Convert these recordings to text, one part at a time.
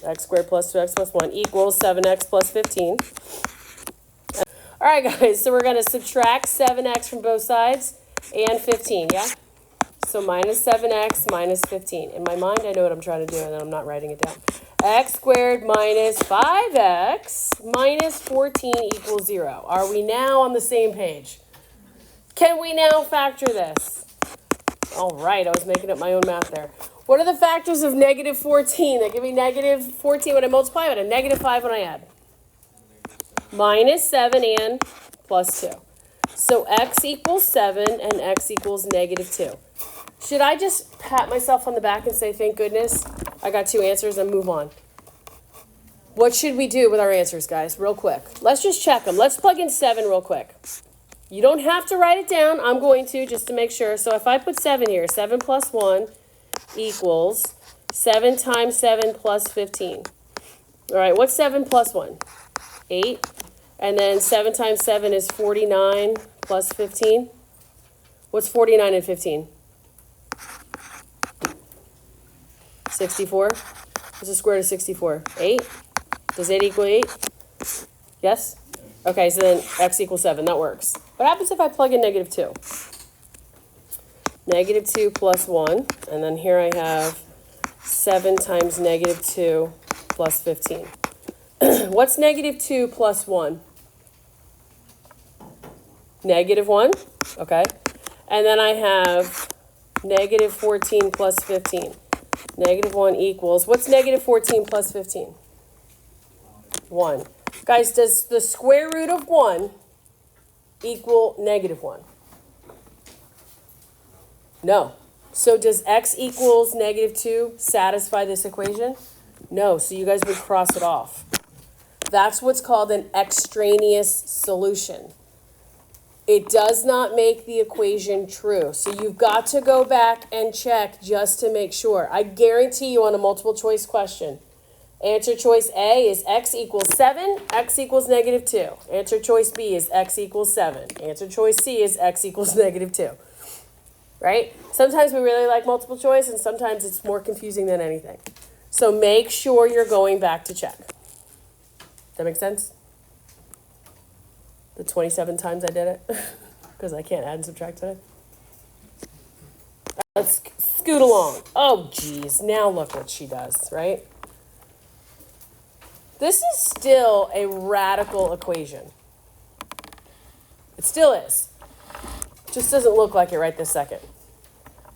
x squared plus 2x plus 1 equals 7x plus 15. All right, guys, so we're going to subtract 7x from both sides and 15, yeah? So minus 7x minus 15. In my mind, I know what I'm trying to do, and then I'm not writing it down. X squared minus 5x minus 14 equals 0. Are we now on the same page? Can we now factor this? All right, I was making up my own math there. What are the factors of negative 14? They give me negative 14 when I multiply it, and negative 5 when I add. Minus 7 and plus 2. So x equals 7 and x equals negative 2. Should I just pat myself on the back and say, thank goodness, I got 2 answers and move on? What should we do with our answers, guys, real quick? Let's just check them. Let's plug in 7 real quick. You don't have to write it down. I'm going to just to make sure. So if I put 7 here, 7 plus 1 equals 7 times 7 plus 15. All right, what's 7 plus 1? 8. And then 7 times 7 is 49 plus 15. What's 49 and 15? 64. What's the square root of 64? 8. Does 8 equal 8? Yes? Okay, so then x equals 7. That works. What happens if I plug in negative 2? Negative 2 plus 1. And then here I have 7 times negative 2 plus 15. What's negative 2 plus 1? Negative 1. Okay. And then I have negative 14 plus 15. Negative 1 equals, what's negative 14 plus 15? 1. Guys, does the square root of 1 equal negative 1? No. So does x equals negative 2 satisfy this equation? No. So you guys would cross it off. That's what's called an extraneous solution. It does not make the equation true. So you've got to go back and check just to make sure. I guarantee you on a multiple choice question, answer choice A is x equals 7, x equals negative 2. Answer choice B is x equals 7. Answer choice C is x equals negative 2. Right? Sometimes we really like multiple choice, and sometimes it's more confusing than anything. So make sure you're going back to check. That make sense? The 27 times I did it, because I can't add and subtract today. Let's scoot along. Oh, geez. Now look what she does, right? This is still a radical equation. It still is. It just doesn't look like it right this second.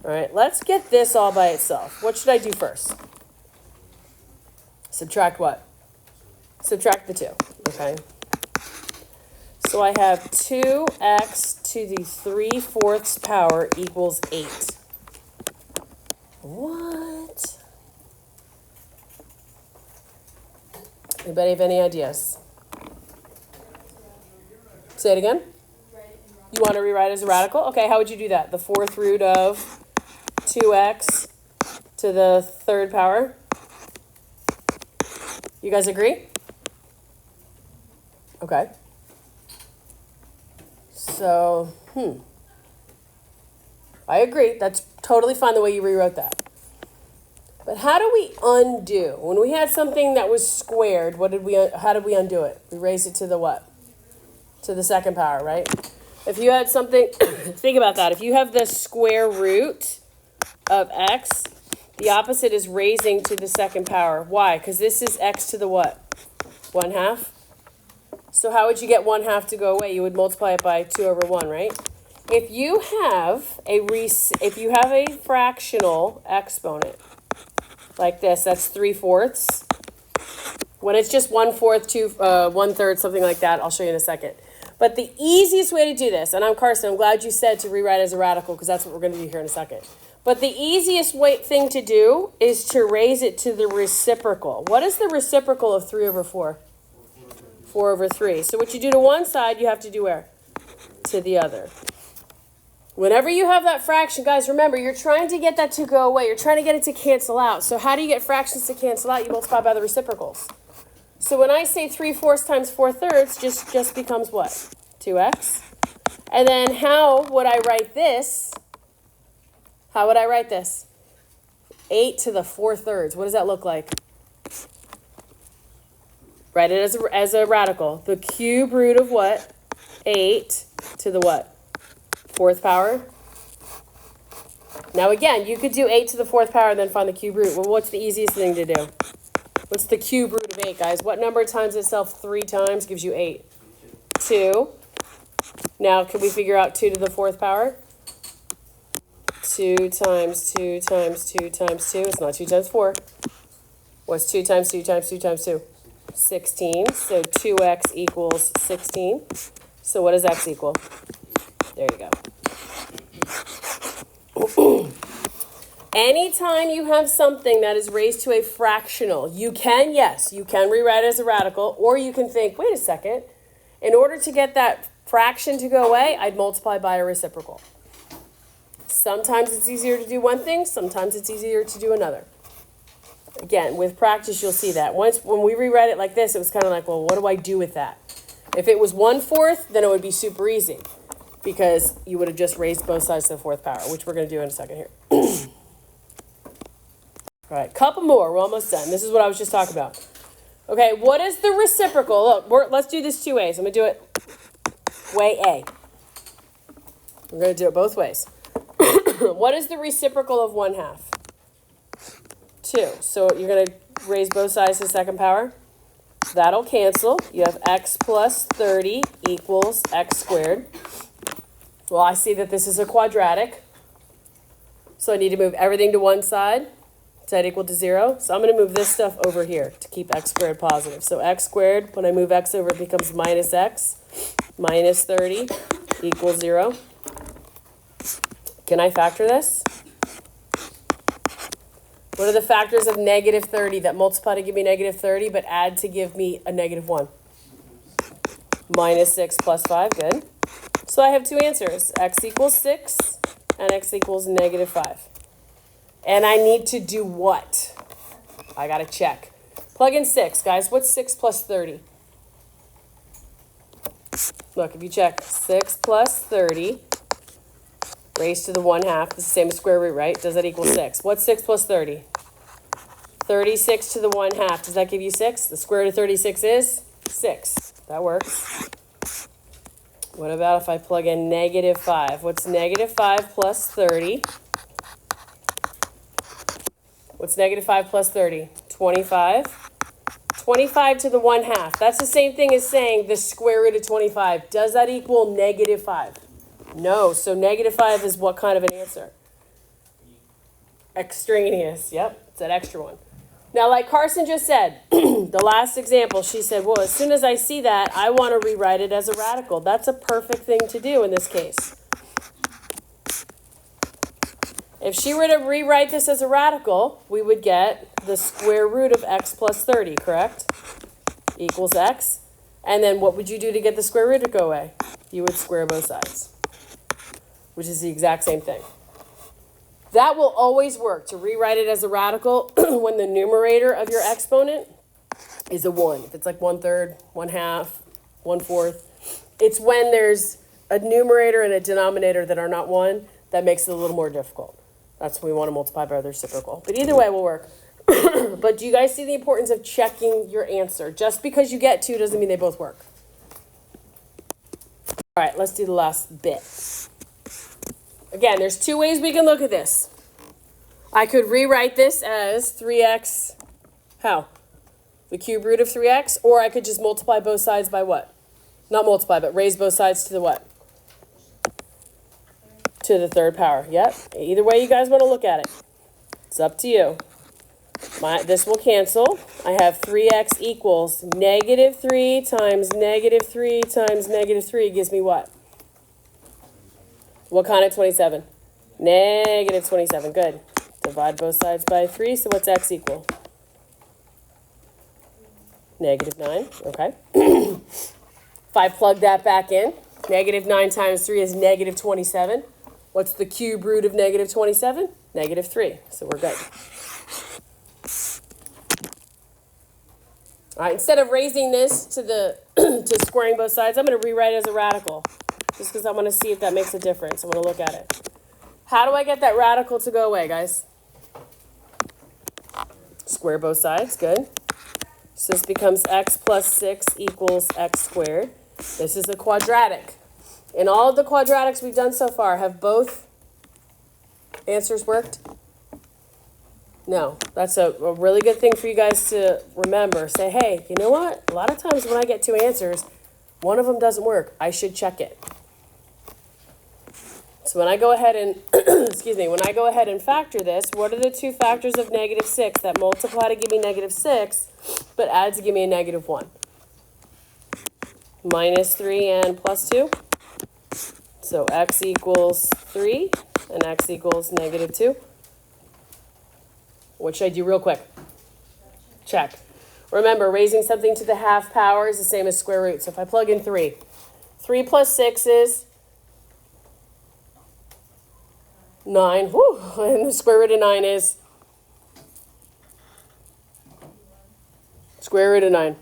All right, let's get this all by itself. What should I do first? Subtract what? Subtract the 2, okay? So I have 2x to the 3/4 power equals 8. What? Anybody have any ideas? Say it again. You want to rewrite it as a radical? Okay, how would you do that? The 4th root of 2x to the 3rd power? You guys agree? Okay. So, I agree. That's totally fine the way you rewrote that. But how do we undo? When we had something that was squared, how did we undo it? We raised it to the what? To the 2nd power, right? If you had something, think about that. If you have the square root of x, the opposite is raising to the 2nd power. Why? Because this is x to the what? 1/2. So how would you get 1/2 to go away? You would multiply it by 2 over 1, right? If you have a fractional exponent like this, that's 3/4. When it's just 1/4, 1/3, something like that, I'll show you in a second. But the easiest way to do this, and I'm Carson, I'm glad you said to rewrite as a radical because that's what we're going to do here in a second. But the easiest thing to do is to raise it to the reciprocal. What is the reciprocal of 3 over 4? 4 over 3. So what you do to one side, you have to do where? To the other. Whenever you have that fraction, guys, remember, you're trying to get that to go away. You're trying to get it to cancel out. So how do you get fractions to cancel out? You multiply by the reciprocals. So when I say 3/4 times 4/3, just becomes what? 2x. And then how would I write this? How would I write this? 8 to the 4/3. What does that look like? Write it as a radical. The cube root of what? 8 to the what? 4th power. Now again, you could do 8 to the 4th power and then find the cube root. Well, what's the easiest thing to do? What's the cube root of 8, guys? What number times itself 3 times gives you 8? 2. Now, can we figure out 2 to the 4th power? 2 times 2 times 2 times 2. It's not 2 times 4. What's 2 times 2 times 2 times 2? 16. So 2x equals 16. So what does x equal? There you go. Anytime you have something that is raised to a fractional, you can rewrite it as a radical, or you can think, wait a second, in order to get that fraction to go away, I'd multiply by a reciprocal. Sometimes it's easier to do one thing, sometimes it's easier to do another. Again, with practice, you'll see that. When we rewrite it like this, it was kind of like, well, what do I do with that? If it was 1/4, then it would be super easy, because you would have just raised both sides to the 4th power, which we're going to do in a second here. All right, couple more. We're almost done. This is what I was just talking about. Okay, what is the reciprocal? Look, let's do this 2 ways. I'm going to do it way A. We're going to do it both ways. What is the reciprocal of 1/2? 2. So you're going to raise both sides to the 2nd power. That'll cancel. You have x plus 30 equals x squared. Well, I see that this is a quadratic. So I need to move everything to one side. Is that equal to 0? So I'm going to move this stuff over here to keep x squared positive. So x squared, when I move x over, it becomes minus x. Minus 30 equals 0. Can I factor this? What are the factors of negative 30 that multiply to give me negative 30 but add to give me a negative 1? Minus 6 plus 5, good. So I have two answers, x equals 6 and x equals negative 5. And I need to do what? I got to check. Plug in 6, guys. What's 6 plus 30? Look, if you check 6 plus 30 raised to the 1/2, it's the same as square root, right? Does that equal 6? What's 6 plus 30? 36 to the 1/2. Does that give you 6? The square root of 36 is 6. That works. What about if I plug in negative 5? What's negative 5 plus 30? What's negative 5 plus 30? 25. 25 to the 1/2. That's the same thing as saying the square root of 25. Does that equal negative 5? No. So negative 5 is what kind of an answer? Extraneous. Yep. It's that extra one. Now, like Carson just said, the last example, she said, well, as soon as I see that, I want to rewrite it as a radical. That's a perfect thing to do in this case. If she were to rewrite this as a radical, we would get the square root of x plus 30, correct? Equals x. And then what would you do to get the square root to go away? You would square both sides, which is the exact same thing. That will always work, to rewrite it as a radical when the numerator of your exponent is a 1. If it's like 1/3, 1/2, 1/4. It's when there's a numerator and a denominator that are not 1 that makes it a little more difficult. That's when we want to multiply by the reciprocal. But either way will work. But do you guys see the importance of checking your answer? Just because you get 2 doesn't mean they both work. All right, let's do the last bit. Again, there's two ways we can look at this. I could rewrite this as 3x, how? The cube root of 3x, or I could just multiply both sides by what? Not multiply, but raise both sides to the what? To the 3rd power. Yep. Either way you guys want to look at it. It's up to you. This will cancel. I have 3x equals negative 3 times negative 3 times negative 3 gives me what? What kind of 27? Negative 27. Good. Divide both sides by 3. So what's x equal? Negative 9. Okay. If I plug that back in, negative 9 times 3 is negative 27. What's the cube root of negative 27? Negative 3. So we're good. All right, instead of raising this to to squaring both sides, I'm going to rewrite it as a radical, just because I want to see if that makes a difference. I want to look at it. How do I get that radical to go away, guys? Square both sides, good. So this becomes x plus 6 equals x squared. This is a quadratic. In all of the quadratics we've done so far, have both answers worked? No. That's a really good thing for you guys to remember. Say, hey, you know what? A lot of times when I get two answers, one of them doesn't work. I should check it. So when I go ahead and, excuse me, when I go ahead and factor this, what are the two factors of negative 6 that multiply to give me negative 6, but add to give me a negative 1? Minus 3 and plus 2. So x equals 3 and x equals negative 2. What should I do real quick? Check. Remember, raising something to the half power is the same as square root. So if I plug in 3, 3 plus 6 is 9. Whew. And the square root of 9 is square root of 9.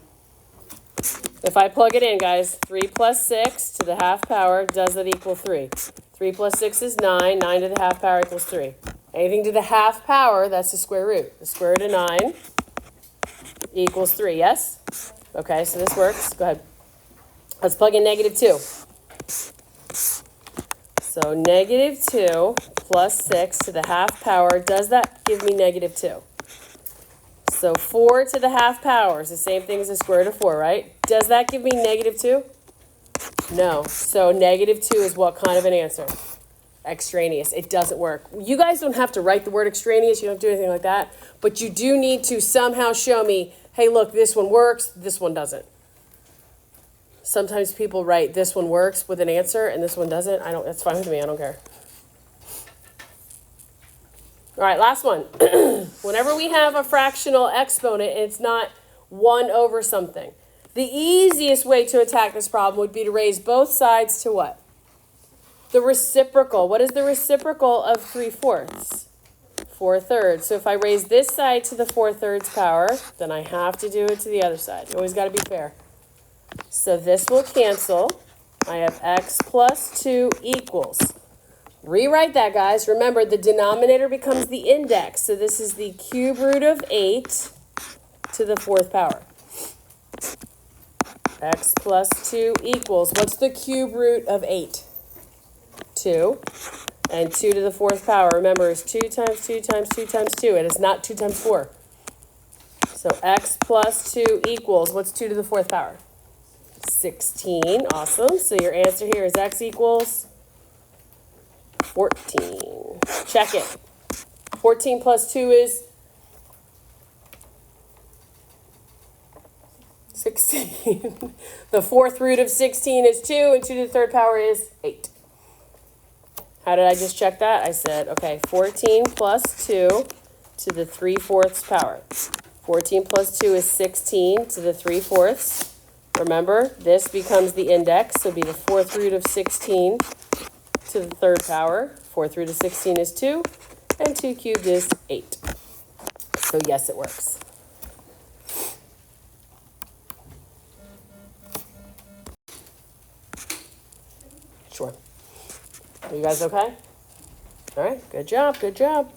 If I plug it in, guys, 3 plus 6 to the half power, does that equal 3? 3 plus 6 is 9. 9 to the half power equals 3. Anything to the half power, that's the square root. The square root of 9 equals 3, yes? Okay, so this works. Go ahead. Let's plug in negative 2. So negative 2 plus 6 to the half power, does that give me negative 2? So 4 to the half power is the same thing as the square root of 4, right? Does that give me negative 2? No. So negative 2 is what kind of an answer? Extraneous. It doesn't work. You guys don't have to write the word extraneous. You don't do anything like that. But you do need to somehow show me, hey, look, this one works, this one doesn't. Sometimes people write this one works with an answer and this one doesn't. That's fine with me. I don't care. All right, last one. Whenever we have a fractional exponent, it's not 1 over something. The easiest way to attack this problem would be to raise both sides to what? The reciprocal. What is the reciprocal of 3/4? 4/3. So if I raise this side to the 4/3 power, then I have to do it to the other side. You always got to be fair. So this will cancel. I have x plus 2 equals. Rewrite that, guys. Remember, the denominator becomes the index. So this is the cube root of 8 to the 4th power. X plus 2 equals. What's the cube root of 8? 2. And 2 to the 4th power, remember, is 2 times 2 times 2 times 2. It is not 2 times 4. So x plus 2 equals, what's 2 to the 4th power? 16. Awesome. So your answer here is x equals 14. Check it. 14 plus 2 is 16. The 4th root of 16 is 2, and 2 to the 3rd power is 8. How did I just check that? I said, okay, 14 plus 2 to the 3/4 power. 14 plus 2 is 16 to the 3/4. Remember, this becomes the index, so it'll be the 4th root of 16 to the 3rd power. 4th root of 16 is 2, and 2 cubed is 8. So yes, it works. Sure. Are you guys okay? All right, good job, good job.